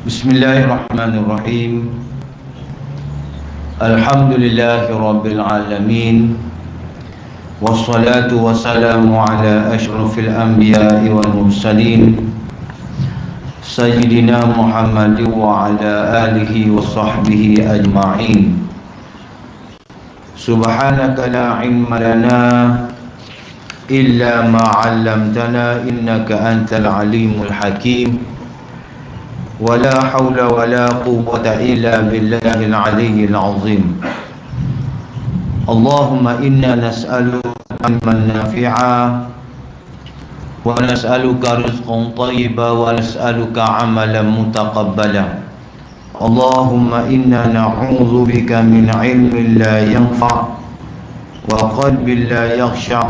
Bismillahirrahmanirrahim. Alhamdulillahirabbil alamin. Wassalatu wassalamu ala asyrafil anbiya'i wal mursalin Sayyidina Muhammad wa ala alihi wa sahbihi ajma'in. Subhanaka la ilma lana illa ma 'allamtana innaka antal alimul hakim. ولا حول ولا قوة إلا بالله العلي العظيم. اللهم إنا نسألك علما نافعا ونسألك رزقا طيبا ونسألك عملا متقبلا. اللهم إنا نعوذ بك من علم لا ينفع وقلب لا يخشع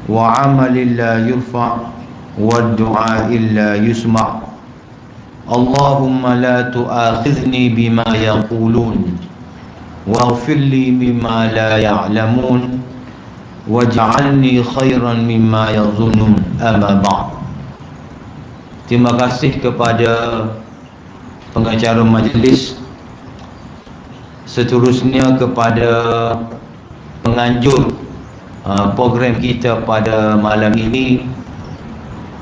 وعمل لا يرفع والدعاء لا يسمع. اللهم لا تؤاخذني بما يقولون واغفر لي مما لا يعلمون واجعلني خيرا مما يظنون. أما بعد. Terima kasih kepada pengacara majlis, seterusnya kepada penganjur program kita pada malam ini,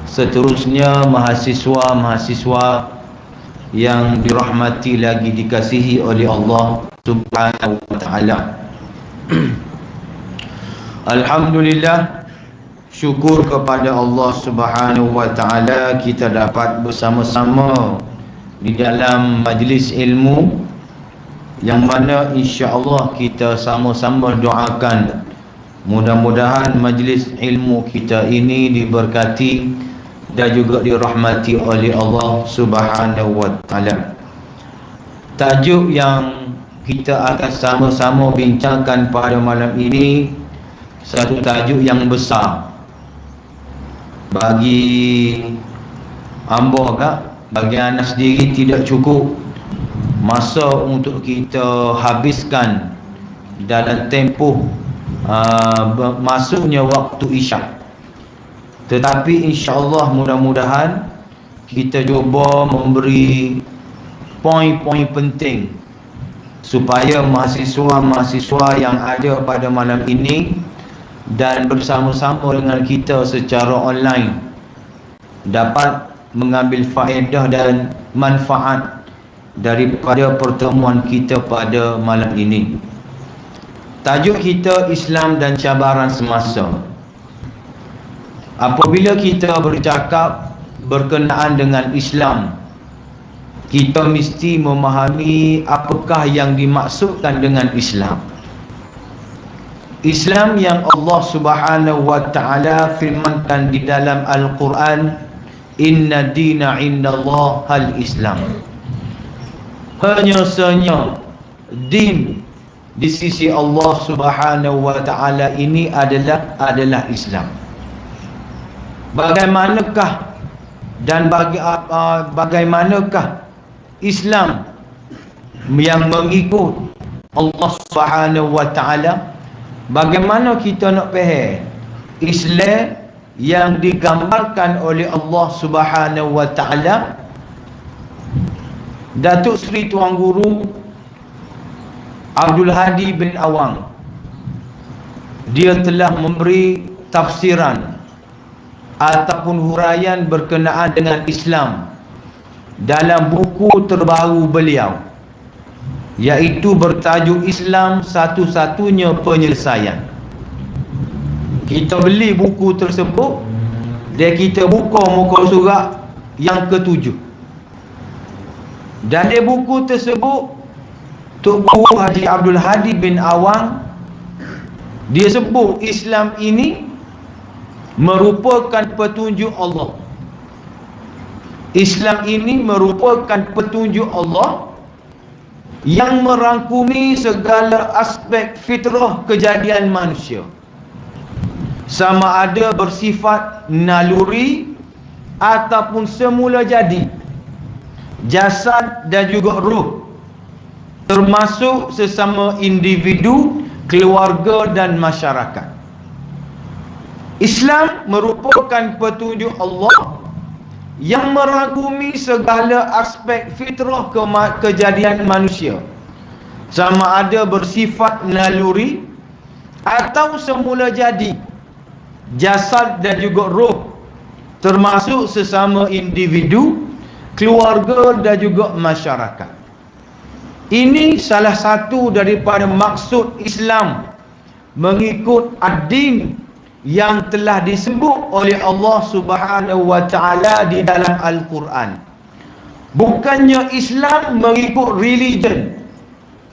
seterusnya mahasiswa-mahasiswa yang dirahmati lagi dikasihi oleh Allah Subhanahu wa taala. Alhamdulillah, syukur kepada Allah Subhanahu wa taala kita dapat bersama-sama di dalam majlis ilmu yang mana insya-Allah kita sama-sama doakan mudah-mudahan majlis ilmu kita ini diberkati dan juga dirahmati oleh Allah Subhanahu wa taala. Tajuk yang kita akan sama-sama bincangkan pada malam ini satu tajuk yang besar. Bagi hamba bagi anak sendiri tidak cukup masa untuk kita habiskan dalam tempoh masuknya waktu isyak. Tetapi insya-Allah mudah-mudahan kita cuba memberi poin-poin penting supaya mahasiswa-mahasiswa yang ada pada malam ini dan bersama-sama dengan kita secara online dapat mengambil faedah dan manfaat daripada pertemuan kita pada malam ini. Tajuk kita Islam dan cabaran semasa. Apabila kita bercakap berkenaan dengan Islam, kita mesti memahami apakah yang dimaksudkan dengan Islam. Islam yang Allah Subhanahu wa taala firmankan di dalam Al-Quran, "Inna dina indallah al-Islam." Hanya din di sisi Allah Subhanahu wa taala ini adalah Islam. Bagaimanakah dan bagaimanakah Islam yang mengikut Allah Subhanahu wa taala? Bagaimana kita nak faham Islam yang digambarkan oleh Allah Subhanahu wa taala? Datuk Seri Tuan Guru Abdul Hadi bin Awang, dia telah memberi tafsiran ataupun huraian berkenaan dengan Islam dalam buku terbaru beliau, iaitu bertajuk Islam Satu-Satunya Penyelesaian. Kita beli buku tersebut dan kita buka muka surat yang ke-7. Dan di buku tersebut Tok Guru Haji Abdul Hadi bin Awang dia sebut Islam ini merupakan petunjuk Allah. Islam ini merupakan petunjuk Allah yang merangkumi segala aspek fitrah kejadian manusia, sama ada bersifat naluri ataupun semula jadi, jasad dan juga ruh, termasuk sesama individu, keluarga dan masyarakat. Islam merupakan petunjuk Allah yang merangkumi segala aspek fitrah kejadian manusia, sama ada bersifat naluri atau semula jadi, jasad dan juga roh, termasuk sesama individu, keluarga dan juga masyarakat. Ini salah satu daripada maksud Islam mengikut ad-din yang telah disebut oleh Allah Subhanahu wa taala di dalam Al-Quran. Bukannya Islam mengikut religion,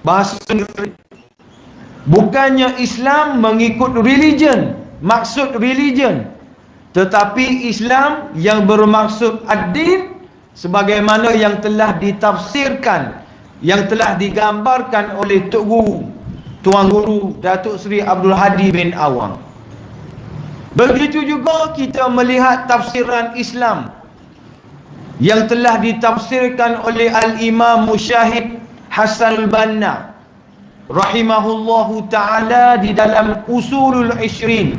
bahasa bukannya Islam mengikut religion, maksud religion, tetapi Islam yang bermaksud ad-din sebagaimana yang telah ditafsirkan, yang telah digambarkan oleh Tuan Guru Datuk Seri Abdul Hadi bin Awang. Begitu juga kita melihat tafsiran Islam yang telah ditafsirkan oleh Al-Imam Musyahid Hasanul Banna rahimahullahu ta'ala di dalam Usulul Ishrin.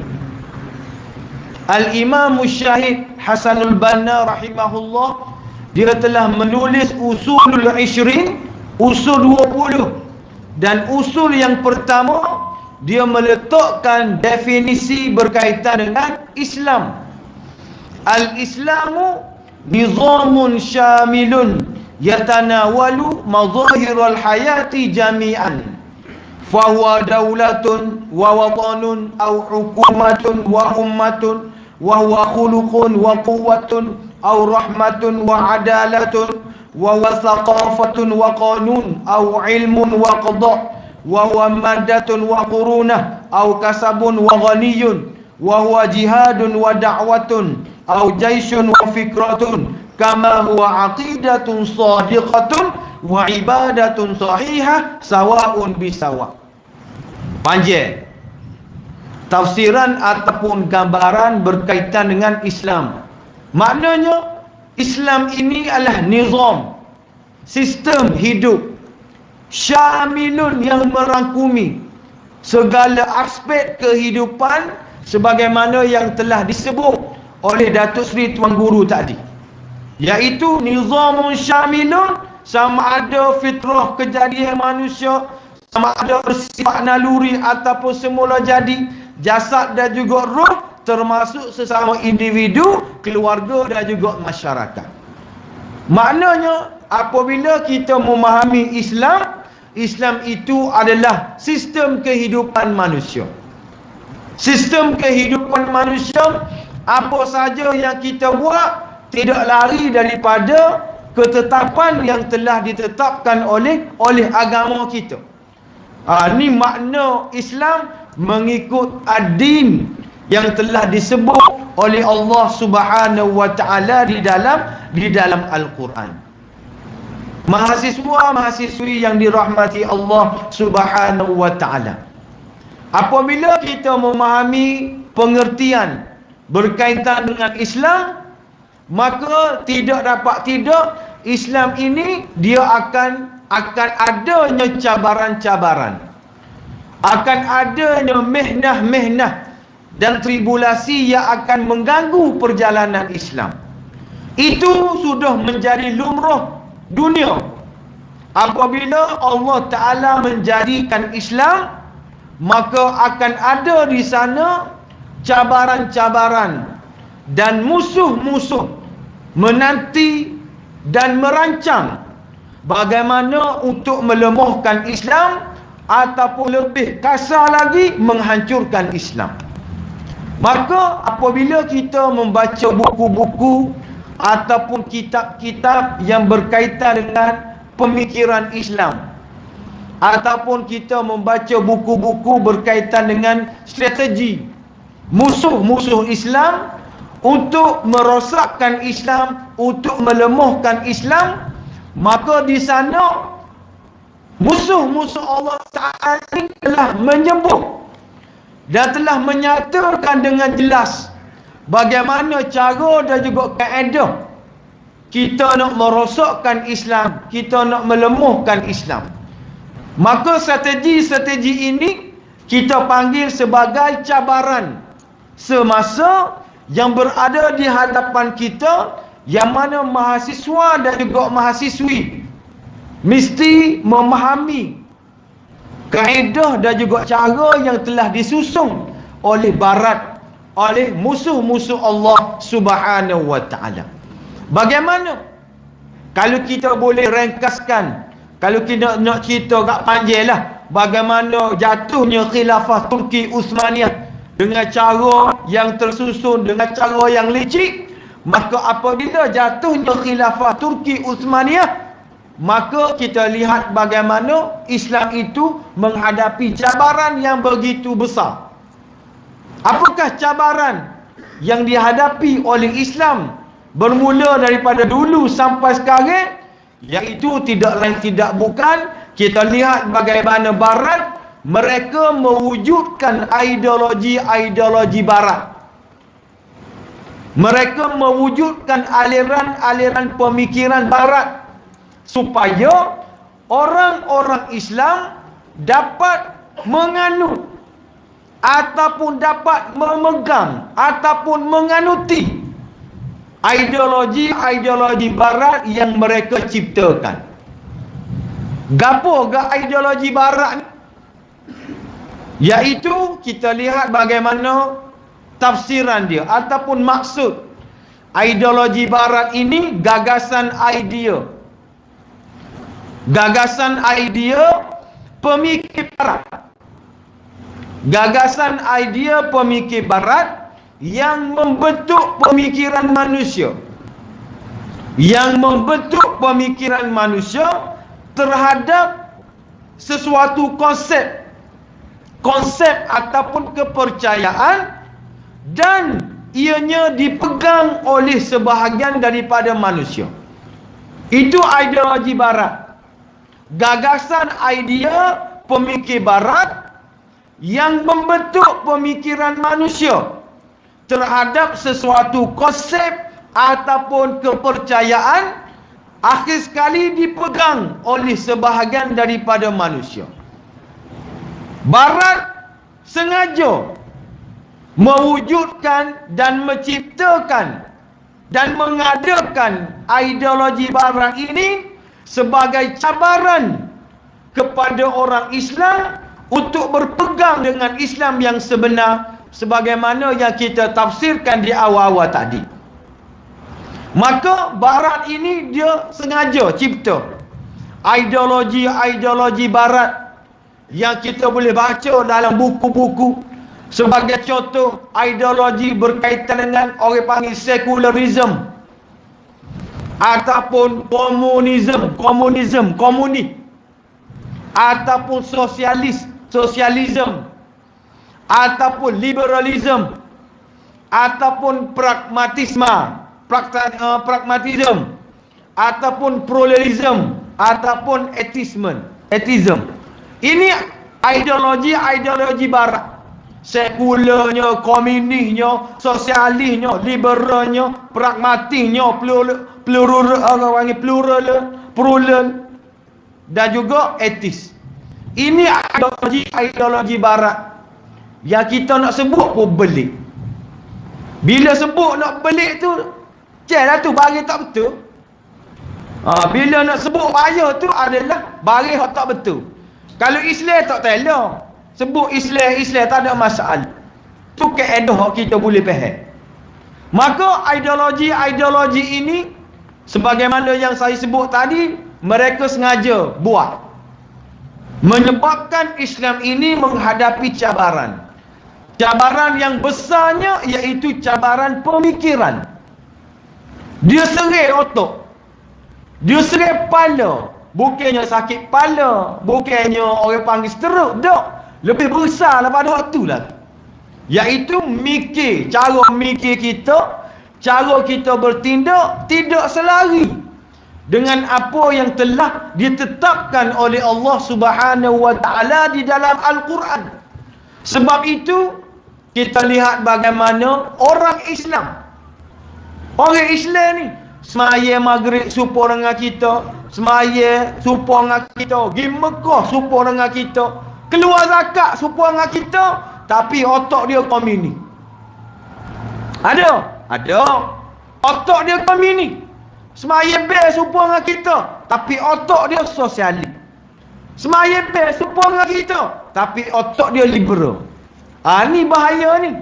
Al-Imam Musyahid Hasanul Banna rahimahullah, dia telah menulis Usulul Ishrin, usul 20. Dan usul yang pertama, dia meletakkan definisi berkaitan dengan Islam. Al-Islamu nizamun syamilun yatanawalu mazahirul hayati jami'an, fahuwa daulatun wa watanun au hukumatun wa ummatun wa huwa khuluqun wa quwwatun au rahmatun wa adalatun wa huwa thaqafatun wa qanun au ilmun wa qada' wa huwa maddatun wa qurunah au kasabun wa ghaniyun wa huwa jihadun wa da'watun au jaisyun wa fikratun kama huwa aqidatun sadiqatun wa ibadatun sahihah sawa'un bisawa'. Panjang tafsiran ataupun gambaran berkaitan dengan Islam. Maknanya Islam ini adalah nizam, sistem hidup syamilun yang merangkumi segala aspek kehidupan sebagaimana yang telah disebut oleh Datuk Seri Tuan Guru tadi, iaitu nizamun syamilun, sama ada fitrah kejadian manusia, sama ada bersifat naluri ataupun semula jadi, jasad dan juga roh, termasuk sesama individu, keluarga dan juga masyarakat. Maknanya apabila kita memahami Islam, Islam itu adalah sistem kehidupan manusia. Sistem kehidupan manusia, apa saja yang kita buat tidak lari daripada ketetapan yang telah ditetapkan oleh agama kita. Ini makna Islam mengikut ad-din yang telah disebut oleh Allah Subhanahu wa taala di dalam Al-Quran. Mahasiswa-mahasiswi yang dirahmati Allah Subhanahu wa taala, apabila kita memahami pengertian berkaitan dengan Islam, maka tidak dapat tidak Islam ini dia akan adanya cabaran-cabaran, akan adanya mihnah-mihnah dan tribulasi yang akan mengganggu perjalanan Islam. Itu sudah menjadi lumrah dunia. Apabila Allah Ta'ala menjadikan Islam, maka akan ada di sana cabaran-cabaran dan musuh-musuh menanti dan merancang bagaimana untuk melemahkan Islam ataupun lebih kasar lagi menghancurkan Islam. Maka apabila kita membaca buku-buku ataupun kitab-kitab yang berkaitan dengan pemikiran Islam, ataupun kita membaca buku-buku berkaitan dengan strategi musuh-musuh Islam untuk merosakkan Islam, untuk melemahkan Islam, maka di sana musuh-musuh Allah Ta'ala telah menyebut dan telah menyatakan dengan jelas bagaimana cara dan juga kaedah kita nak merosakkan Islam, kita nak melemahkan Islam. Maka strategi-strategi ini kita panggil sebagai cabaran semasa yang berada di hadapan kita, yang mana mahasiswa dan juga mahasiswi mesti memahami kaedah dan juga cara yang telah disusun oleh barat, oleh musuh-musuh Allah Subhanahu wa taala. Bagaimana? Kalau kita boleh ringkaskan, kalau kita nak cerita kat panjanglah bagaimana jatuhnya khilafah Turki Uthmaniyah dengan cara yang tersusun, dengan cara yang licik, maka apabila jatuhnya khilafah Turki Uthmaniyah, maka kita lihat bagaimana Islam itu menghadapi cabaran yang begitu besar. Apakah cabaran yang dihadapi oleh Islam bermula daripada dulu sampai sekarang? Iaitu tidak lain tidak bukan, kita lihat bagaimana barat mereka mewujudkan ideologi-ideologi barat. Mereka mewujudkan aliran-aliran pemikiran barat supaya orang-orang Islam dapat menganut ataupun dapat memegang ataupun menganuti ideologi-ideologi barat yang mereka ciptakan. Gapo gak ideologi barat ni? Iaitu kita lihat bagaimana tafsiran dia ataupun maksud ideologi barat ini. Gagasan idea pemikir barat, gagasan idea pemikir barat yang membentuk pemikiran manusia, terhadap sesuatu konsep ataupun kepercayaan, dan ianya dipegang oleh sebahagian daripada manusia. Itu ideologi barat. Gagasan idea pemikir barat yang membentuk pemikiran manusia terhadap sesuatu konsep ataupun kepercayaan, akhir sekali dipegang oleh sebahagian daripada manusia. Barat sengaja mewujudkan dan menciptakan dan mengadakan ideologi barat ini sebagai cabaran kepada orang Islam untuk berpegang dengan Islam yang sebenar, sebagaimana yang kita tafsirkan di awal-awal tadi. Maka barat ini dia sengaja cipta ideologi-ideologi barat yang kita boleh baca dalam buku-buku. Sebagai contoh, ideologi berkaitan dengan orang panggil secularism ataupun komunis, ataupun sosialism, ataupun liberalism, ataupun pragmatism, ataupun pluralism, ataupun atheism. Ini ideologi barat. Sekularnya, komunisnya, sosialisnya, liberalnya, pragmatisnya, plural dan juga etis. Ini ideologi barat yang kita nak sebut pun belik. Bila sebut nak belik tu, lah tu bagi tak betul. Bila nak sebut bahaya tu adalah bagi yang tak betul. Kalau Islam tak telah sebut Islam tak ada masalah. Tu kaedah kita boleh faham. Maka ideologi ini, sebagaimana yang saya sebut tadi, mereka sengaja buat, menyebabkan Islam ini menghadapi cabaran yang besarnya, iaitu cabaran pemikiran. Dia serai otak, dia serai kepala. Bukannya sakit kepala, bukannya orang panggil stroke, tak. Lebih besar daripada waktu lah. Iaitu cara mikir kita, cara kita bertindak tidak selari dengan apa yang telah ditetapkan oleh Allah Subhanahu wa taala di dalam Al-Quran. Sebab itu kita lihat bagaimana orang Islam ni semaya maghrib serupa dengan kita, semaya serupa dengan kita, pergi Mekah serupa dengan kita, keluar zakat serupa dengan kita, tapi otak dia komunis. Ada. Otak dia komunis. Semaya best serupa dengan kita, tapi otak dia sosialis. Semaya best serupa dengan kita, tapi otak dia liberal. Ni bahaya ni.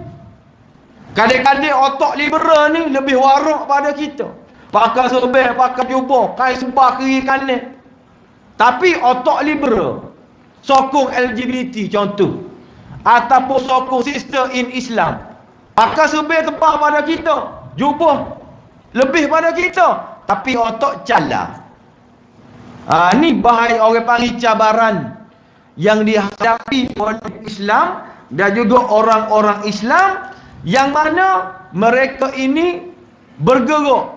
Kadang-kadang otak liberal ni lebih warak pada kita. Pakai serbel, pakai jubah, kain sumpah kiri kanan. Tapi otak liberal sokong LGBT contoh, ataupun sokong sister in Islam, pakai serbel tebal pada kita, jubah lebih pada kita, tapi otak cala. Ni bahaya, orang panggil cabaran yang dihadapi oleh Islam dan juga orang-orang Islam, yang mana mereka ini bergeruk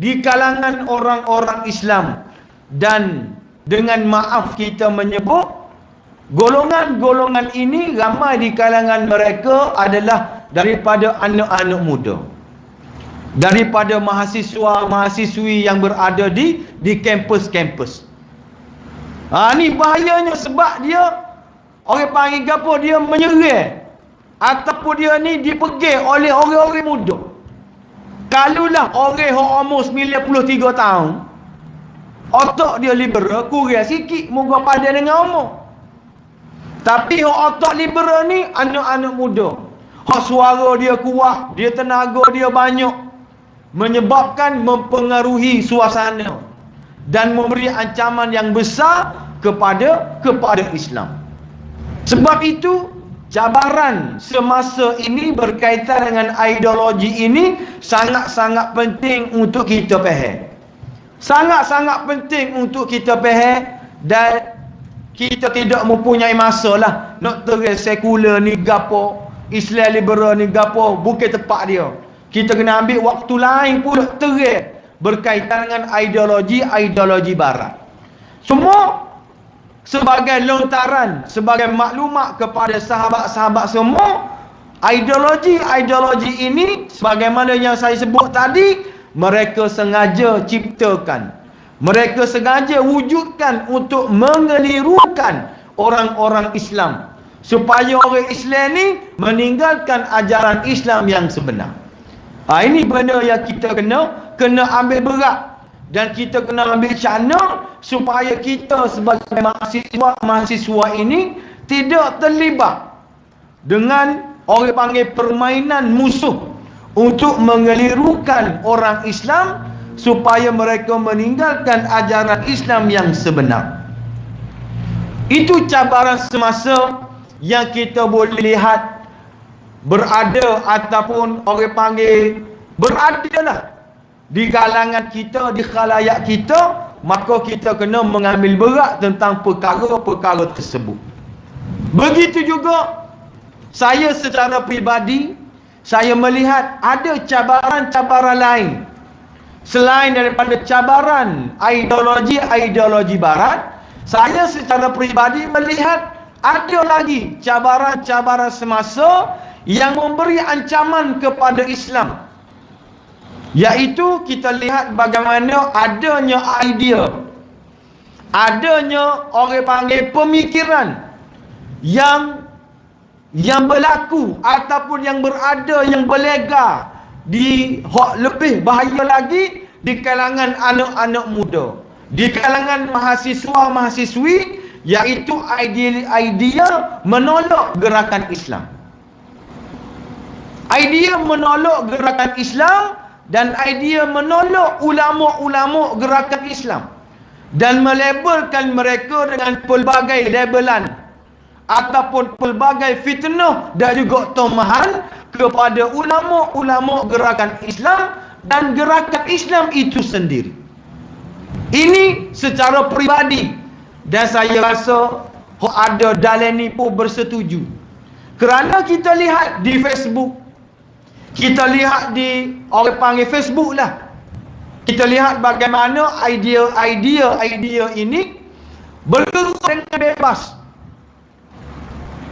di kalangan orang-orang Islam. Dan dengan maaf kita menyebut, golongan-golongan ini ramai di kalangan mereka adalah daripada anak-anak muda, daripada mahasiswa-mahasiswi yang berada di kampus-kampus. Ni bahayanya, sebab dia orang panggil apa, dia menyerang ataupun dia ni dipegil oleh orang-orang muda. Kalulah orang yang umur 93 tahun, otak dia liberal, kurang sikit moga padan dengan umur. Tapi otak liberal ni anak-anak muda. Suara dia kuat, dia tenaga dia banyak, menyebabkan mempengaruhi suasana dan memberi ancaman yang besar kepada Islam. Sebab itu cabaran semasa ini berkaitan dengan ideologi ini sangat-sangat penting untuk kita faham. Sangat-sangat penting untuk kita faham, dan kita tidak mempunyai masa lah nak terang sekular ni gapo, Islam liberal ni gapo, bukan tepat dia. Kita kena ambil waktu lain pula terang berkaitan dengan ideologi barat. Semua sebagai lontaran, sebagai maklumat kepada sahabat-sahabat semua, ideologi ini sebagaimana yang saya sebut tadi, mereka sengaja ciptakan, mereka sengaja wujudkan untuk mengelirukan orang-orang Islam, supaya orang Islam ni meninggalkan ajaran Islam yang sebenar. Ini benda yang kita kena ambil berat, dan kita kena ambil cana supaya kita sebagai mahasiswa ini tidak terlibat dengan orang panggil permainan musuh untuk mengelirukan orang Islam supaya mereka meninggalkan ajaran Islam yang sebenar. Itu cabaran semasa yang kita boleh lihat berada, ataupun orang panggil beradalah di kalangan kita, di khalayak kita. Maka kita kena mengambil berat tentang perkara-perkara tersebut. Begitu juga saya secara peribadi, saya melihat ada cabaran-cabaran lain selain daripada cabaran ideologi barat. Saya secara peribadi melihat ada lagi cabaran-cabaran semasa yang memberi ancaman kepada Islam, iaitu kita lihat bagaimana adanya idea, adanya orang panggil pemikiran yang berlaku ataupun yang berada, yang berlegar di lebih bahaya lagi di kalangan anak-anak muda, di kalangan mahasiswa-mahasiswi, iaitu idea menolak gerakan Islam. Idea menolak gerakan Islam dan idea menolak ulama-ulama gerakan Islam, dan melabelkan mereka dengan pelbagai labelan ataupun pelbagai fitnah dan juga tomahan kepada ulama-ulama gerakan Islam dan gerakan Islam itu sendiri. Ini secara peribadi, dan saya rasa ada dalam ni pun bersetuju, kerana kita lihat di Facebook, kita lihat di orang panggil Facebook lah, kita lihat bagaimana idea ini bergerak dengan bebas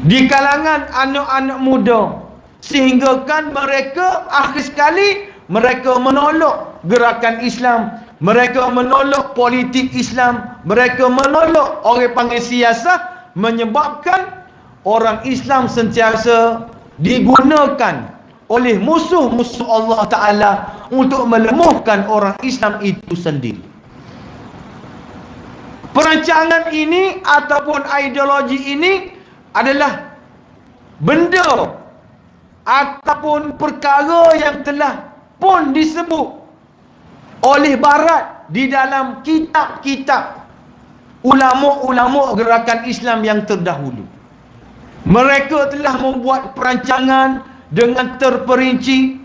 di kalangan anak-anak muda, sehingga kan mereka akhir sekali mereka menolak gerakan Islam, mereka menolak politik Islam, mereka menolak orang panggil siasat, menyebabkan orang Islam sentiasa digunakan oleh musuh-musuh Allah Ta'ala untuk melemahkan orang Islam itu sendiri. Perancangan ini ataupun ideologi ini adalah benda ataupun perkara yang telah pun disebut oleh Barat di dalam kitab-kitab ulama-ulama gerakan Islam yang terdahulu. Mereka telah membuat perancangan dengan terperinci.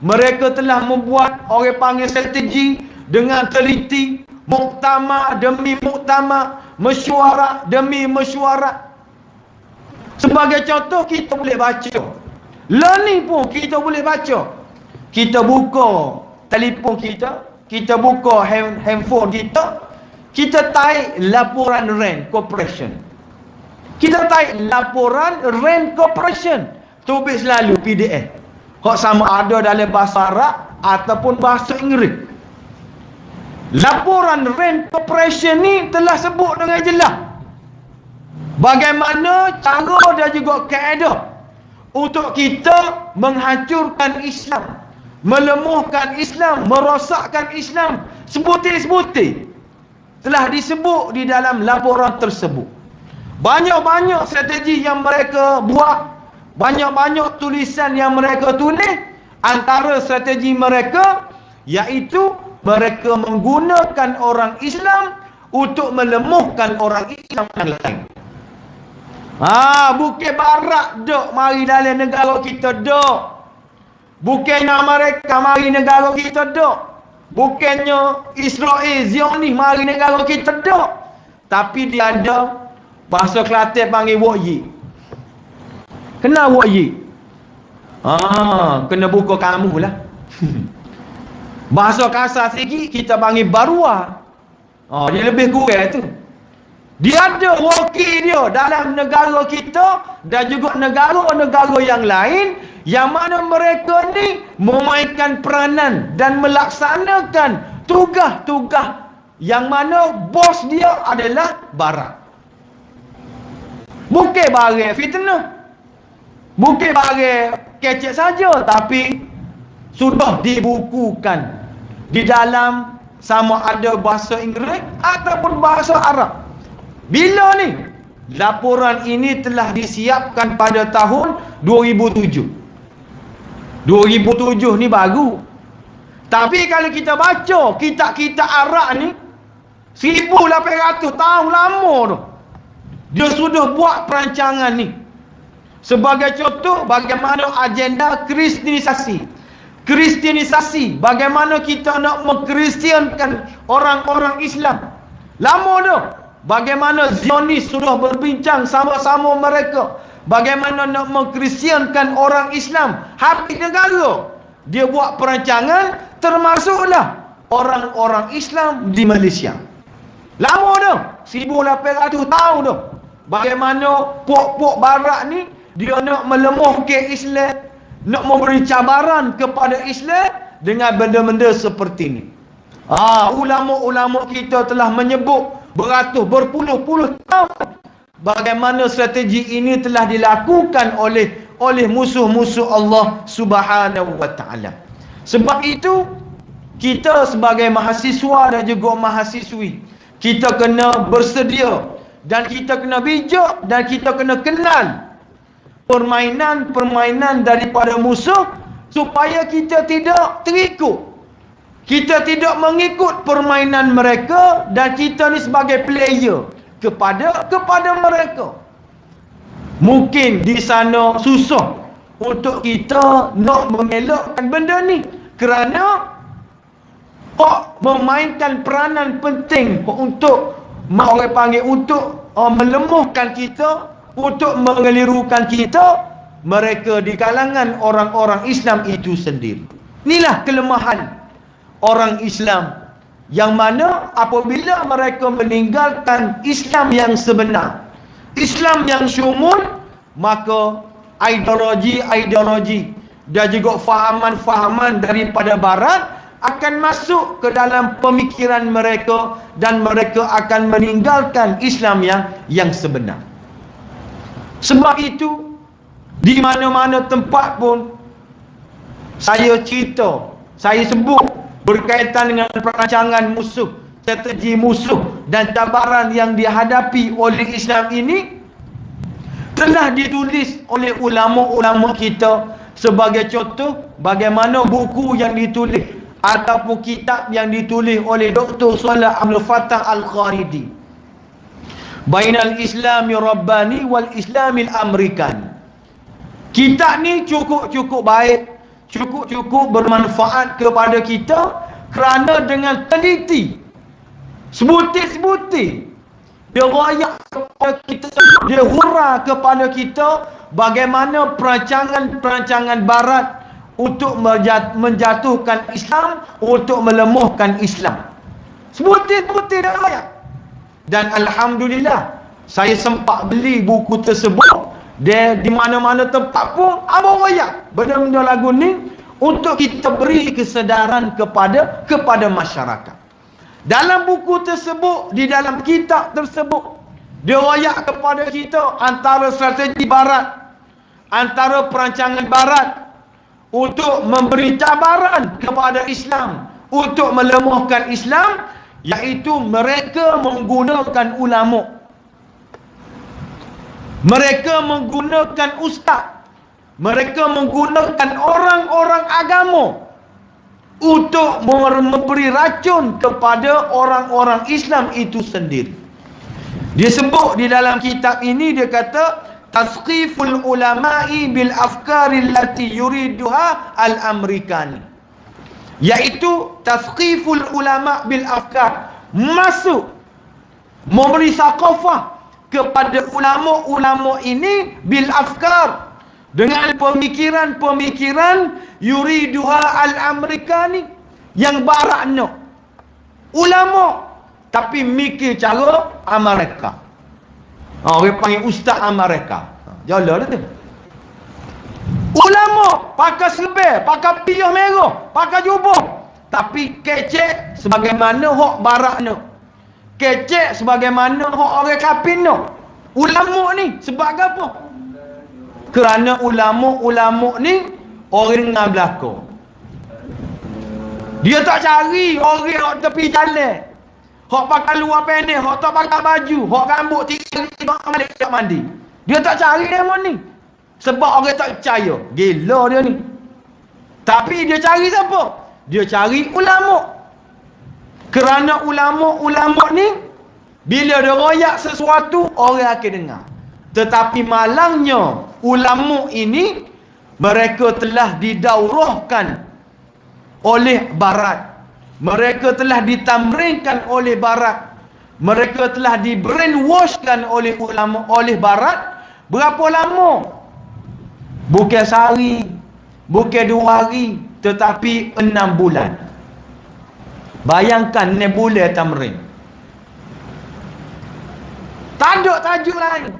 Mereka telah membuat orang panggil strategi dengan teliti, muktamar demi muktamar, mesyuarat demi mesyuarat. Sebagai contoh, kita boleh baca. Learning pun kita boleh baca. Kita buka telefon kita, kita buka handphone kita taik laporan Rand Corporation. Kita taik laporan Rand Corporation. Tulis selalu PDF. Hak sama ada dalam bahasa Arab ataupun bahasa Inggeris. Laporan Rand Corporation ni telah sebut dengan jelas bagaimana cara dan juga kaedah untuk kita menghancurkan Islam, melemahkan Islam, merosakkan Islam. Sebutir-sebutir telah disebut di dalam laporan tersebut. Banyak-banyak strategi yang mereka buat, banyak-banyak tulisan yang mereka tulis. Antara strategi mereka iaitu mereka menggunakan orang Islam untuk melemahkan orang Islam yang lain. Bukan Barat dok mari dalam negara kita dok. Bukannya mereka mari negara kita dok. Bukannya Israel Zionis mari negara kita dok. Tapi dia ada bahasa Kelantan panggil wahyi. Kena wahyi. Kena buka kamu lah. Bahasa kasar sikit kita panggil baruah. Dia lebih kurang tu. Dia ada wakil dia dalam negara kita dan juga negara-negara yang lain, yang mana mereka ni memainkan peranan dan melaksanakan tugas-tugas yang mana bos dia adalah Barat. Bukan barang fitnah, bukan barang kecek saja, tapi sudah dibukukan di dalam sama ada bahasa Inggeris ataupun bahasa Arab. Bila ni? Laporan ini telah disiapkan pada tahun 2007. 2007 ni baru. Tapi kalau kita baca kitab-kitab Arab ni 1800 tahun lama tu. Dia sudah buat perancangan ni. Sebagai contoh, bagaimana agenda kristenisasi. Kristenisasi, bagaimana kita nak mengkristiankan orang-orang Islam. Lama dah. Bagaimana Zionis sudah berbincang sama-sama mereka. Bagaimana nak mengkristiankan orang Islam. Habis negara. Dia buat perancangan, termasuklah orang-orang Islam di Malaysia. Lama dah. 1800 tahun dah. Bagaimana pok-pok Barat ni, dia nak melemahkan Islam, nak memberi cabaran kepada Islam dengan benda-benda seperti ni. Ulama-ulama kita telah menyebut berpuluh-puluh tahun bagaimana strategi ini telah dilakukan oleh musuh-musuh Allah Subhanahu wa taala. Sebab itu kita sebagai mahasiswa dan juga mahasiswi, kita kena bersedia dan kita kena bijak dan kita kena kenal permainan-permainan daripada musuh supaya kita tidak terikut. Kita tidak mengikut permainan mereka dan kita ni sebagai player kepada mereka. Mungkin di sana susah untuk kita nak mengelakkan benda ni kerana memainkan peranan penting untuk orang panggil untuk melemahkan kita, untuk mengelirukan kita, mereka di kalangan orang-orang Islam itu sendiri. Inilah kelemahan orang Islam, yang mana apabila mereka meninggalkan Islam yang sebenar, Islam yang syumul, maka ideologi-ideologi dan juga fahaman-fahaman daripada Barat akan masuk ke dalam pemikiran mereka dan mereka akan meninggalkan Islam yang sebenar. Sebab itu di mana-mana tempat pun saya cerita, saya sebut berkaitan dengan perancangan musuh, strategi musuh dan cabaran yang dihadapi oleh Islam ini telah ditulis oleh ulama-ulama kita. Sebagai contoh, bagaimana buku yang ditulis ataupun kitab yang ditulis oleh Dr. Salah Abdul Fattah Al-Kharidi, Bainal Islami Rabbani wal Islamil Amerikan. Kitab ni cukup baik, cukup bermanfaat kepada kita, kerana dengan teliti, sebutir-sebutir dia rayak kepada kita, dia hurah kepada kita bagaimana perancangan Barat untuk menjatuhkan Islam, untuk melemahkan Islam. Sebutir-sebutir dia rayak. Dan Alhamdulillah, saya sempat beli buku tersebut. Dia di mana-mana tempat pun abang rayak benda-benda lagu ni, untuk kita beri kesedaran kepada masyarakat. Dalam buku tersebut, di dalam kitab tersebut, dia rayak kepada kita antara strategi Barat, antara perancangan Barat untuk memberi cabaran kepada Islam, untuk melemahkan Islam, iaitu mereka menggunakan ulama, mereka menggunakan ustaz, mereka menggunakan orang-orang agama untuk memberi racun kepada orang-orang Islam itu sendiri. Dia sebut di dalam kitab ini, dia kata tasqiful ulama'i bil afkaril lati yuriduha al-amerikani, iaitu tasqiful ulama' bil afkar, masuk memberi sakafah kepada ulama-ulama ini bil afkar, dengan pemikiran-pemikiran yuriduha al-amerikani, yang Barat nak. Ulama tapi mikir cara Amerika. Orang panggil ustaz Amerika. Jalan tu. Ulama pakai sebel, pakai piyah merah, pakai jubah, tapi kecek sebagaimana hak Barat nak. Kecek sebagaimana hak orang kafir nak. Ulama ni sebab apa? Kerana ulama-ulama ni orang dengan belakang. Dia tak cari orang yang tepi jalan, hak pakai luar pendek, hak tak pakai baju, hak rambut tiga mandi. Dia tak cari demo ni, sebab orang tak percaya. Gila dia ni. Tapi dia cari siapa? Dia cari ulama. Kerana ulama-ulama ni, bila dia royak sesuatu, orang akan dengar. Tetapi malangnya ulama ini, mereka telah didaurahkan oleh Barat. Mereka telah ditamrinkan oleh Barat. Mereka telah di brainwashkan oleh ulama, oleh Barat. Berapa lama? Bukan sehari, bukan 2 hari, tetapi 6 bulan. Bayangkan 6 bulan tamrin. Tak ada tajuk lain.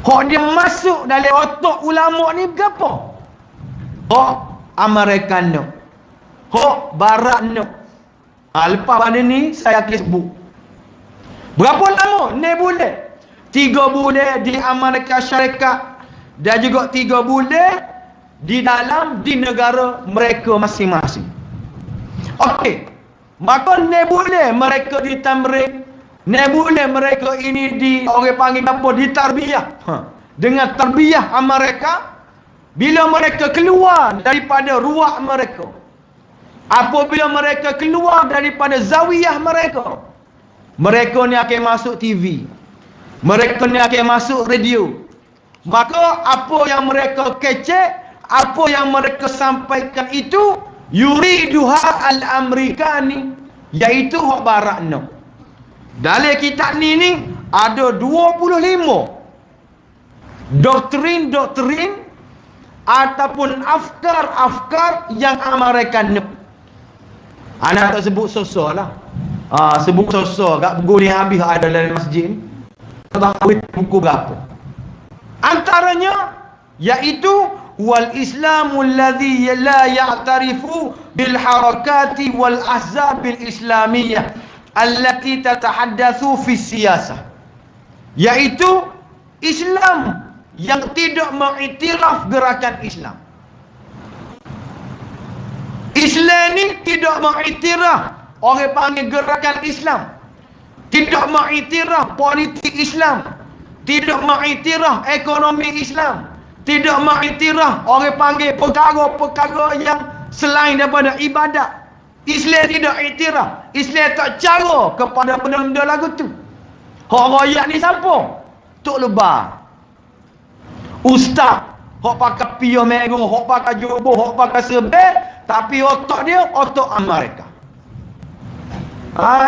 Hak dia masuk dalam otak ulama ni berapa? Hak Amerika nak, hak Barat nak. Lepas pada ni saya akan sebut. Berapa lama? 6 bulan. 3 bulan di Amerika Syarikat, dan juga 3 bulan di negara mereka masing-masing. Okey. Maka 6 bulan mereka ditamrin. 6 bulan mereka ini orang panggil apa? Ditarbiyah. Dengan tarbiyah Amerika. Bila mereka keluar daripada ruang mereka, apabila mereka keluar daripada zawiyah mereka, mereka ni akan masuk TV, mereka ni akan masuk radio. Maka apa yang mereka kecek, apa yang mereka sampaikan itu yuriduha al-amerikani, iaitu hak Barat nak. Dalam kitab ni ada 25 doktrin ataupun afkar yang Amerika nak. Anak tak sebut sosok lah. Sebut sosok kat buku ni habis ada dalam masjid ni. Tahu buku berapa? Antaranya iaitu wal islamu alladhi la ya'tarifu bil harakati wal ahzabil islamiyah allati tatahaddatsu fi siyasah, iaitu Islam yang tidak mengiktiraf gerakan Islam. Islam ni tidak mengiktiraf orang panggil gerakan Islam, tidak mengiktiraf politik Islam, tidak mengiktiraf ekonomi Islam, tidak mengiktiraf orang panggil perkara-perkara yang selain daripada ibadat. Islam tidak iktiraf. Islam tak cara kepada benda-benda lagu tu. Hak royak ni siapa? Tok Lebah, ustaz, hak pakai piyah merah, hak pakai jubah, hak pakai serbet, tapi otak dia otak Amerika.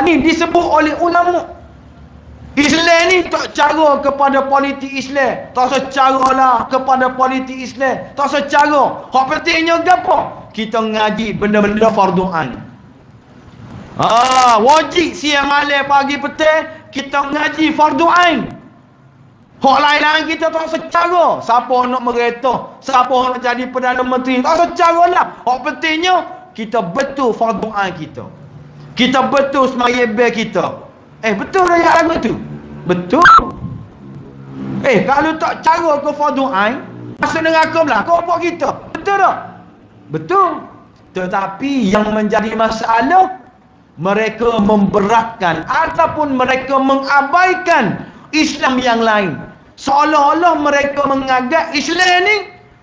Ni disebut oleh ulama. Islam ni tak cara kepada politik Islam, tak secara lah kepada politik Islam, tak secara. Hak pentingnya apa? Kita ngaji benda-benda fardu ain. Wajib siang malam pagi petang kita ngaji fardu ain. Hak lain-lain kita tak secara. Siapa nak mereta, siapa nak jadi Perdana Menteri, tak secara lah. Hak pentingnya kita betul fardu ain kita. Kita betul semaya bel kita. Betul dah yang lagu tu? Betul. Kalau tak cara ke fardu ain, masuk neraka belah kau buat kita. Betul tak? Betul. Tetapi yang menjadi masalah, mereka memberatkan ataupun mereka mengabaikan Islam yang lain. Seolah-olah mereka menganggap Islam ni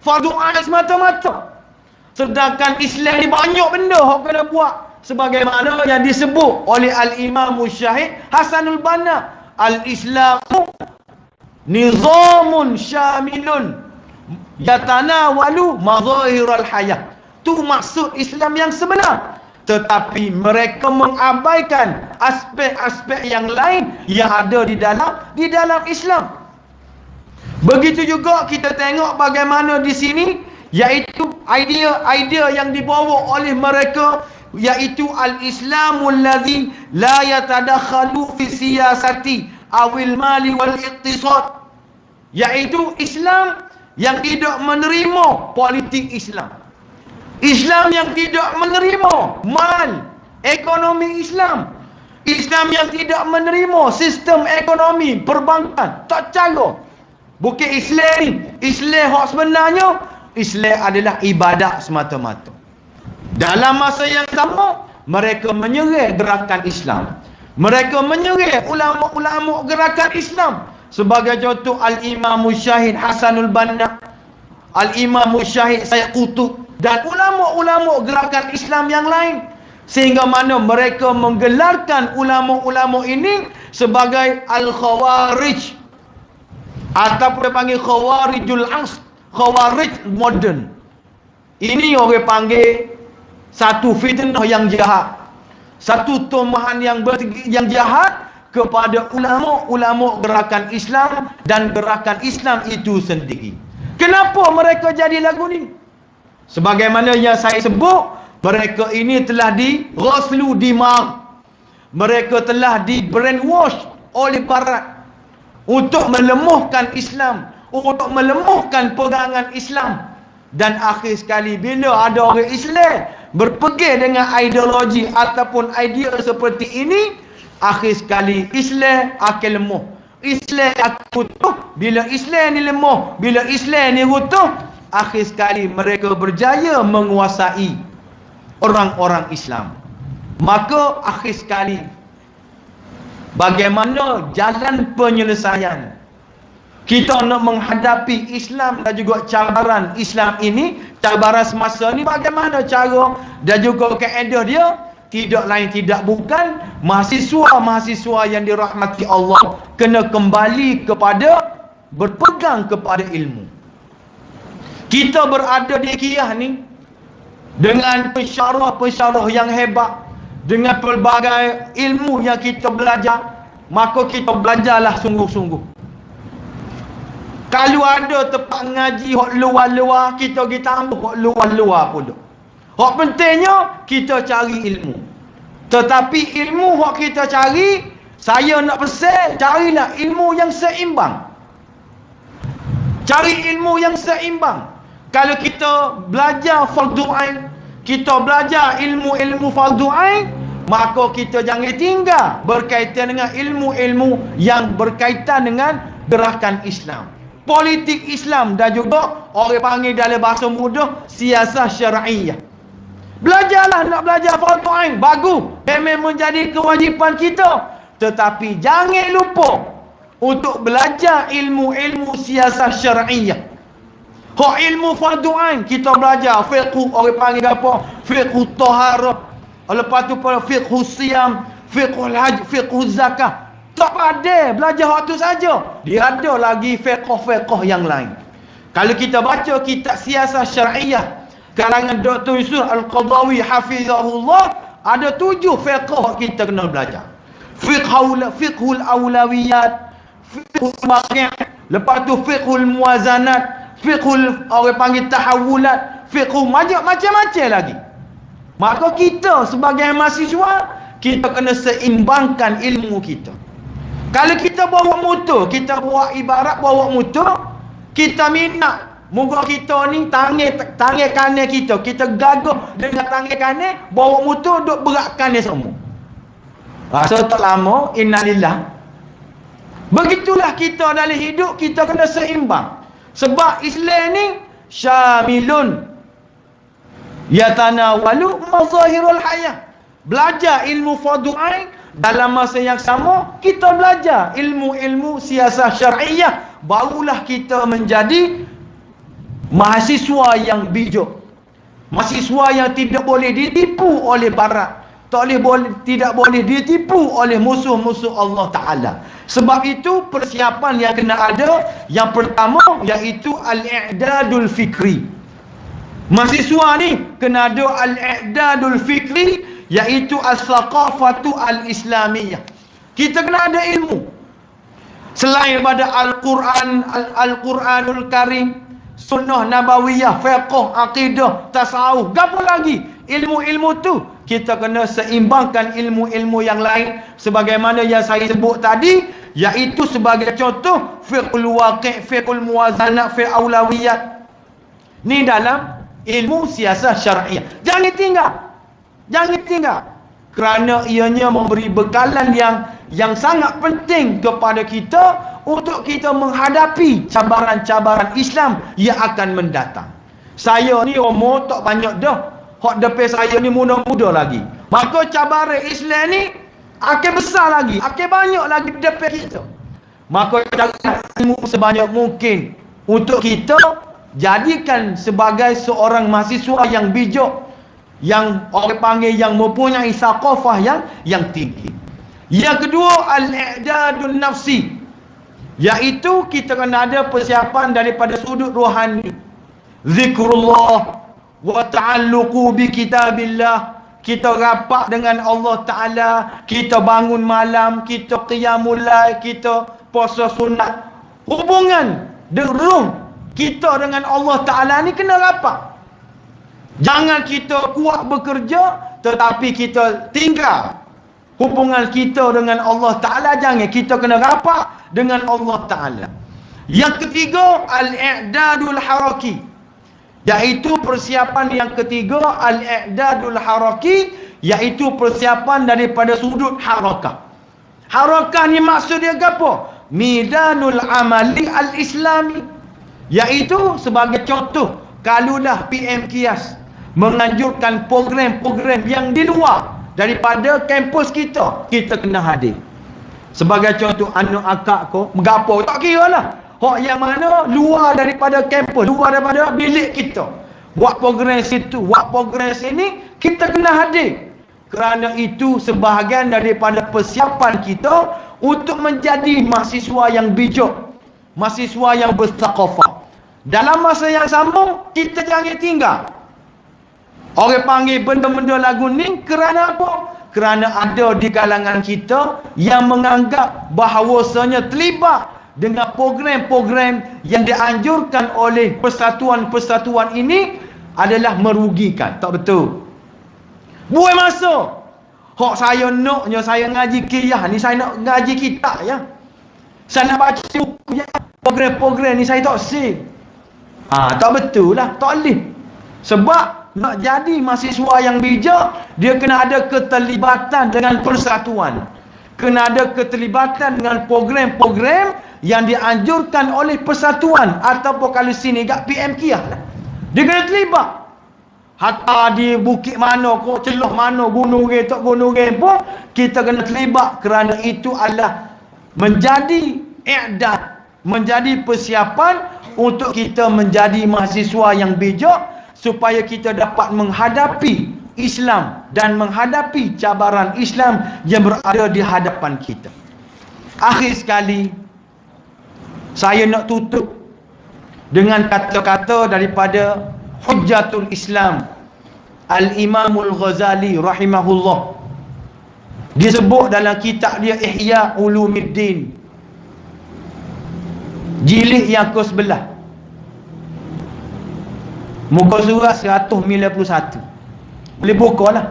fardu ain semata-mata. Sedangkan Islam ni banyak benda hak kena buat. Sebagaimana yang disebut oleh Al-Imam Syahid Hasanul Banna, Al-Islamu nizamun syamilun yatanawalu mazahirul hayah. Tu maksud Islam yang sebenar. Tetapi mereka mengabaikan aspek-aspek yang lain yang ada di dalam Islam. Begitu juga kita tengok bagaimana di sini, iaitu idea yang dibawa oleh mereka, iaitu al-Islamul ladzi la yatadakhalu fi siyasati awil mali wal iqtisad, iaitu Islam yang tidak menerima politik Islam, Islam yang tidak menerima mal, ekonomi Islam, Islam yang tidak menerima sistem ekonomi perbankan, tak cara. Bukan Islam ni. Islam hak sebenarnya, Islam adalah ibadat semata-mata. Dalam masa yang sama, mereka menyerang gerakan Islam. Mereka menyerang ulama-ulama gerakan Islam. Sebagai contoh Al-Imam Syahid Hasanul Banna, Al-Imam Syahid Sayyid Qutb dan ulama-ulama gerakan Islam yang lain. Sehingga mana mereka menggelarkan ulama-ulama ini sebagai Al-Khawarij, ataupun dia panggil Khawarijul Asr, Khawarij modern. Ini orang panggil satu fitnah yang jahat, satu tumahan yang jahat kepada ulama-ulama gerakan Islam dan gerakan Islam itu sendiri. Kenapa mereka jadi lagu ni? Sebagaimana yang saya sebut, mereka ini telah di-ghaslu dimag. Mereka telah di-brainwash oleh barat untuk melemahkan Islam, untuk melemahkan pegangan Islam. Dan akhir sekali bila ada orang Islam berpegang dengan ideologi ataupun idea seperti ini, akhir sekali Islam akan lemah, Islam akan runtuh. Bila Islam ni lemah, bila Islam ni runtuh, akhir sekali mereka berjaya menguasai orang-orang Islam. Maka akhir sekali, bagaimana jalan penyelesaian kita nak menghadapi Islam dan juga cabaran Islam ini, cabaran semasa ni bagaimana cara dan juga kaedah dia? Tidak lain tidak bukan mahasiswa-mahasiswa yang dirahmati Allah kena kembali kepada berpegang kepada ilmu. Kita berada di Kiyah ni dengan pensyarah-pensyarah yang hebat, dengan pelbagai ilmu yang kita belajar, maka kita belajarlah sungguh-sungguh. Kalau ada tempat ngaji hak luar-luar, kita pergi tambah hak luar-luar pula. Hak pentingnya kita cari ilmu. Tetapi ilmu hak kita cari, saya nak pesan, carilah ilmu yang seimbang. Cari ilmu yang seimbang. Kalau kita belajar fardu ain, kita belajar ilmu-ilmu fardu ain, maka kita jangan tinggal berkaitan dengan ilmu-ilmu yang berkaitan dengan gerakan Islam, politik Islam dan juga orang panggil dalam bahasa mudah siasah syar'iyah. Belajarlah, nak belajar fardu ain, bagus, memang menjadi kewajipan kita. Tetapi jangan lupa untuk belajar ilmu-ilmu siasat syar'iyah. Hak ilmu fardu ain kita belajar fiqh, orang panggil apa? Fiqh taharah. Lepas tu fiqh siam, fiqh haj, fiqh zakah. Tak ada belajar waktu saja. Dia ada lagi fiqh-fiqh yang lain. Kalau kita baca kitab siasat syar'iyah karangan Dr. Yusuf Al-Qadawi hafizahullah, ada 7 fiqh kita kena belajar. Fiqhul awlawiyat, fiqhul maqi', lepas tu fiqhul muwazanat, fiqhul orang panggil tahawulat, fiqhul macam-macam lagi. Maka kita sebagai mahasiswa, kita kena seimbangkan ilmu kita. Kalau kita bawa motor, kita bawa ibarat bawa motor, kita minat moga kita ni tangan kanan kita gagah dengan tangan kanan, bawa motor duk beratkan dia semua. Rasa tak lama, innalillah. Begitulah kita dalam hidup, kita kena seimbang. Sebab Islam ni syamilun yatanawalu mazahirul hayah. Belajar ilmu fardu ain, dalam masa yang sama kita belajar ilmu-ilmu siasat syar'iyah, barulah kita menjadi mahasiswa yang bijak, mahasiswa yang tidak boleh ditipu oleh barat, tidak boleh ditipu oleh musuh-musuh Allah Ta'ala. Sebab itu persiapan yang kena ada, yang pertama iaitu al-i'dadul fikri. Mahasiswa ni kena ada al-i'dadul fikri, iaitu as-saqafatu al-islamiyah. Kita kena ada ilmu selain daripada Al-Quran, Al-Quranul Karim, sunnah nabawiyah, fiqh, akidah, tasawuf, apa lagi ilmu-ilmu tu kita kena seimbangkan ilmu-ilmu yang lain sebagaimana yang saya sebut tadi, iaitu sebagai contoh fiqhul waqi', fiqhul muwazanah, fiqh aulawiyat. Ni dalam ilmu siasat syar'iyah. Jangan tinggal kerana ianya memberi bekalan yang sangat penting kepada kita untuk kita menghadapi cabaran-cabaran Islam yang akan mendatang. Saya ni umur tak banyak dah, hak depan saya ni muda-muda lagi, maka cabaran Islam ni akan besar lagi, akan banyak lagi depan kita. Maka cari ilmu sebanyak mungkin untuk kita jadikan sebagai seorang mahasiswa yang bijak, yang orang panggil yang mempunyai saqafah yang tinggi. Yang kedua, al-i'dadun nafsi, iaitu kita kena ada persiapan daripada sudut rohani. Zikrullah wa ta'alluqu bi kitabillah. Kita rapat dengan Allah Ta'ala, kita bangun malam, kita qiyamul lail, kita puasa sunat. Hubungan roh kita dengan Allah Ta'ala ni kena rapat. Jangan kita kuat bekerja tetapi kita tinggal hubungan kita dengan Allah Ta'ala. Jangan, kita kena rapat dengan Allah Ta'ala. Yang ketiga, al-i'dadul haraki, iaitu persiapan yang ketiga, al-i'dadul haraki, iaitu persiapan daripada sudut harakah. Harakah ni maksud dia apa? Midanul amali al-islami, iaitu sebagai contoh, kalulah PM Kias menganjurkan program-program yang di luar daripada kampus kita kena hadir. Sebagai contoh, anak akak kau mengapa tak kira lah, hak yang mana luar daripada kampus, luar daripada bilik kita, buat program situ, buat program sini, kita kena hadir. Kerana itu sebahagian daripada persiapan kita untuk menjadi mahasiswa yang bijak, mahasiswa yang bersaqafah. Dalam masa yang sama, kita jangan tinggal. Orang panggil benda-benda lagu ni kerana apa? Kerana ada di kalangan kita yang menganggap bahawasanya terlibat dengan program-program yang dianjurkan oleh persatuan-persatuan ini adalah merugikan. Tak betul. Buang masa. Hak saya naknya saya ngaji qiyah ni, saya nak ngaji kitab ya. Saya nak baca buku ya. Program-program ni saya tak sih. Tak betul lah, tak boleh. Sebab nak jadi mahasiswa yang bijak, dia kena ada keterlibatan dengan persatuan, kena ada keterlibatan dengan program-program yang dianjurkan oleh persatuan, ataupun kalau sini kat PM Kiah lah, dia kena terlibat. hatta di bukit mana, kok celah mana, gunung pun kita kena terlibat, kerana itu adalah menjadi i'dad, menjadi persiapan untuk kita menjadi mahasiswa yang bijak, supaya kita dapat menghadapi Islam dan menghadapi cabaran Islam yang berada di hadapan kita. Akhir sekali, saya nak tutup dengan kata-kata daripada Hujjatul Islam Al-Imamul Ghazali rahimahullah. Disebut dalam kitab dia Ihya Ulumuddin, jilid yang ke-11, muka surat 191. Boleh buka lah.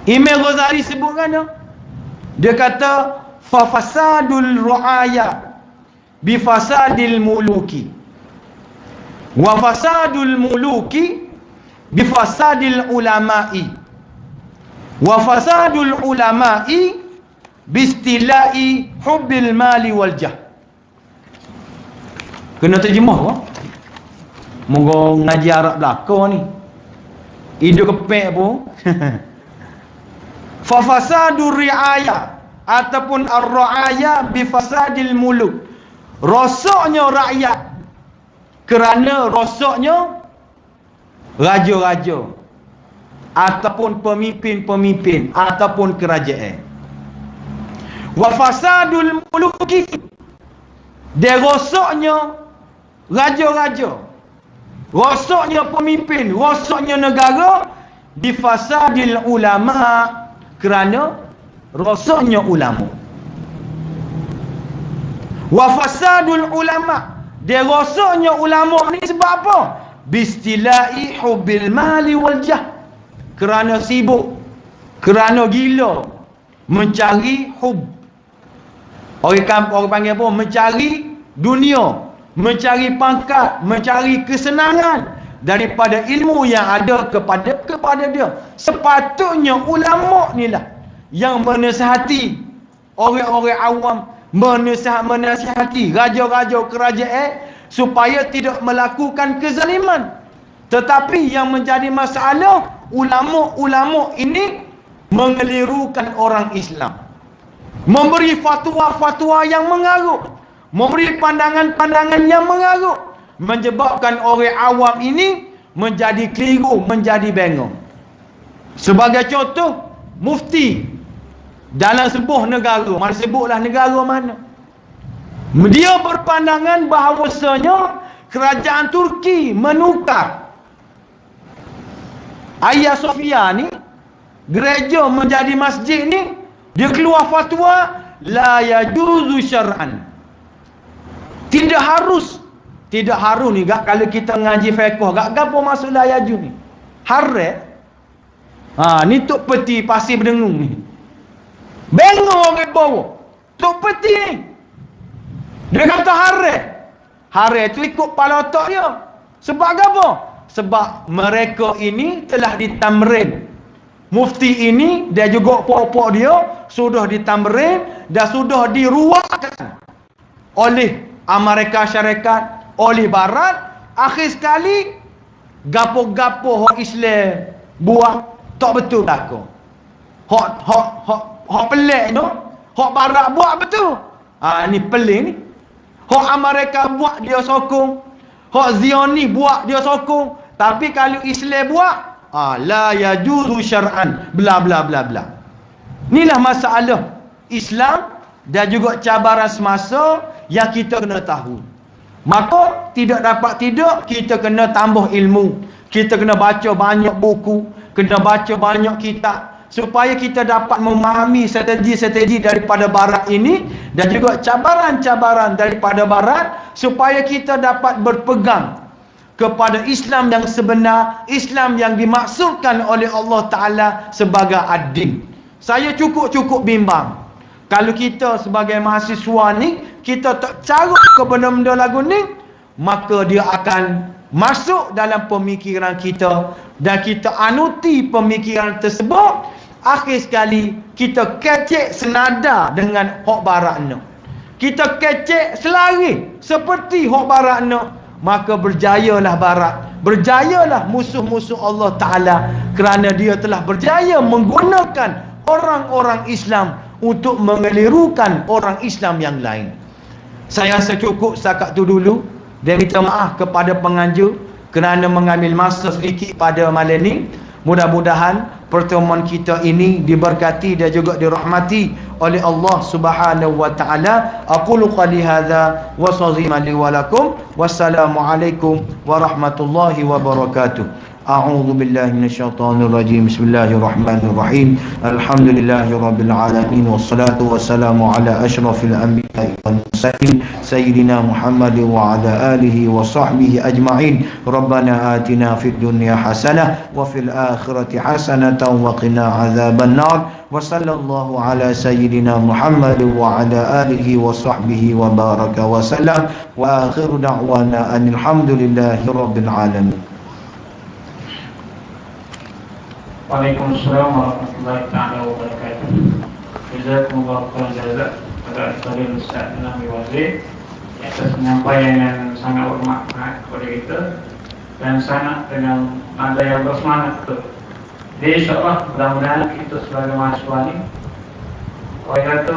Imam Ghazali sebutkan dia kata fa fasadul ru'aya bi fasadil muluki, wa fasadul muluki bi fasadil ulama'i, wa fasadul ulama'i bi istilai hubbil mali wal jah. Kena terjemah apa? Moga ngaji Arab belaka ni. Hidup kepek pun. Fa fasadur ri'aya ataupun ar-ra'aya bi fasadil muluk. Rosaknya rakyat kerana rosaknya raja-raja ataupun pemimpin-pemimpin ataupun kerajaan. Wa fasadul muluki, dia rosaknya raja-raja, rosaknya pemimpin, rosaknya negara, bi fasadil ulama, kerana rosaknya ulama. Wa fasadul ulama, dia rosaknya ulama ni sebab apa? Bistilai hubbil mali wal jah, kerana sibuk, kerana gila mencari hub. Orang panggil apa? Mencari dunia, mencari pangkat, mencari kesenangan daripada ilmu yang ada kepada dia. Sepatutnya ulama ni lah yang menasihati orang-orang awam, menasihati raja-raja kerajaan supaya tidak melakukan kezaliman. Tetapi yang menjadi masalah, ulama-ulama ini mengelirukan orang Islam, memberi fatwa-fatwa yang mengarut, memberi pandangan-pandangan yang mengarut, menyebabkan orang awam ini menjadi keliru, menjadi bengong. Sebagai contoh, mufti dalam sebuah negara, mana sebutlah negara mana, dia berpandangan bahawasanya kerajaan Turki menukar Hagia Sophia ni, gereja menjadi masjid ni, dia keluar fatwa la yajuzu syar'an. Tidak harus ni gak, kalau kita ngaji fiqh gak gapo maksud la yajuz ni? Haram. Ni tok peti pasir berdengung ni. Bengong orang bawa. Tok peti ni. Dia kata haram. Haram tu ikut kepala otak dia. Sebab apa? Sebab mereka ini telah ditamrin. Mufti ini, dia juga pokok dia sudah ditamrin dan sudah diruakkan oleh Amerika Syarikat, oleh Barat. Akhir sekali, gapo-gapo hak Islam buat tak betul belaka. Hak pelik tu, hak Barat buat betul. Ni pelik ni. Hak Amerika buat dia sokong, hak Zioni buat dia sokong. Tapi kalau Islam buat, la yajuzu syar'an, bla bla bla bla. Inilah masalah Islam dan juga cabaran semasa yang kita kena tahu. Maka tidak dapat tidak, kita kena tambah ilmu, kita kena baca banyak buku, kena baca banyak kitab, supaya kita dapat memahami strategi-strategi daripada Barat ini dan juga cabaran-cabaran daripada Barat, supaya kita dapat berpegang kepada Islam yang sebenar, Islam yang dimaksudkan oleh Allah Ta'ala sebagai ad-din. Saya cukup bimbang kalau kita sebagai mahasiswa ni, kita tak carut ke benda-benda lagu ni, maka dia akan masuk dalam pemikiran kita dan kita anuti pemikiran tersebut. Akhir sekali kita kecek senada dengan hak Barat ni, kita kecek selari seperti hak Barat ni. maka berjayalah barat, berjayalah musuh-musuh Allah Ta'ala, kerana dia telah berjaya menggunakan orang-orang Islam untuk mengelirukan orang Islam yang lain. Saya rasa cukup setakat tu dulu, dan minta maaf kepada penganjur kerana mengambil masa sedikit pada malam ni. Mudah-mudahan pertemuan kita ini diberkati dan juga dirahmati oleh Allah Subhanahu wa taala. Aqulu qali hadza wa sallallahu li wa lakum. Wassalamu alaikum warahmatullahi wabarakatuh. A'udzu billahi minasyaitonir rajim. Bismillahirrahmanirrahim. Alhamdulillahirabbil alamin wassalatu wassalamu ala asyrafil anbiya'i wal mursalin sayyidina Muhammad wa ala alihi wa sahbihi ajma'in. Rabbana atina fid dunya hasanah wa fil akhirati hasanatan wa qina adzaban nar. Wa sallallahu ala sayyidina Muhammad wa ala alihi wa sahbihi wa baraka wa sallam. Wa akhiru da'wana anil hamdulillahi rabbil alamin. Waalaikumsalam warahmatullahi taala wabarakatuh. Jazakumullah khairan jazak kepada Al-Fadhil Ustaz Nami Wazir atas penyampaian yang sangat bermakna kepada kita dan sangat dengan nada yang bersemangat betul. Jadi insyaAllah mudah-mudahan kita sebagai mahasiswa ni, orang kata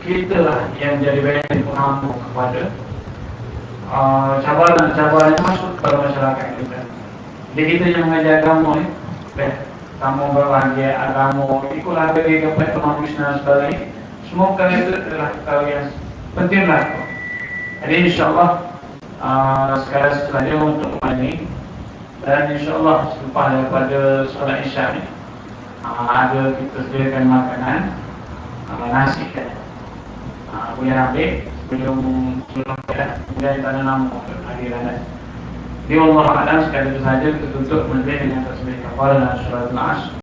kita lah yang jadi bagian pengamu kepada cabaran-cabaran yang masuk kepada masyarakat kita. Jadi kita yang mengajar agama ni, kamu berbahagia agama, ikutlah bagi kepada ekonomi dan sebagainya. Semua perkara itu adalah perkara yang penting lah. Jadi insyaAllah sekarang setelahnya untuk malam ini, dan insyaAllah selepas daripada solat isyak ni ada kita sediakan makanan, nasi kan, boleh ambil sebelum kita kemudian tanda nama hadiran. Di Allah Alam sekali itu saja kita tutup majlis dengan tasbih kafarah dan surat Al-Asr.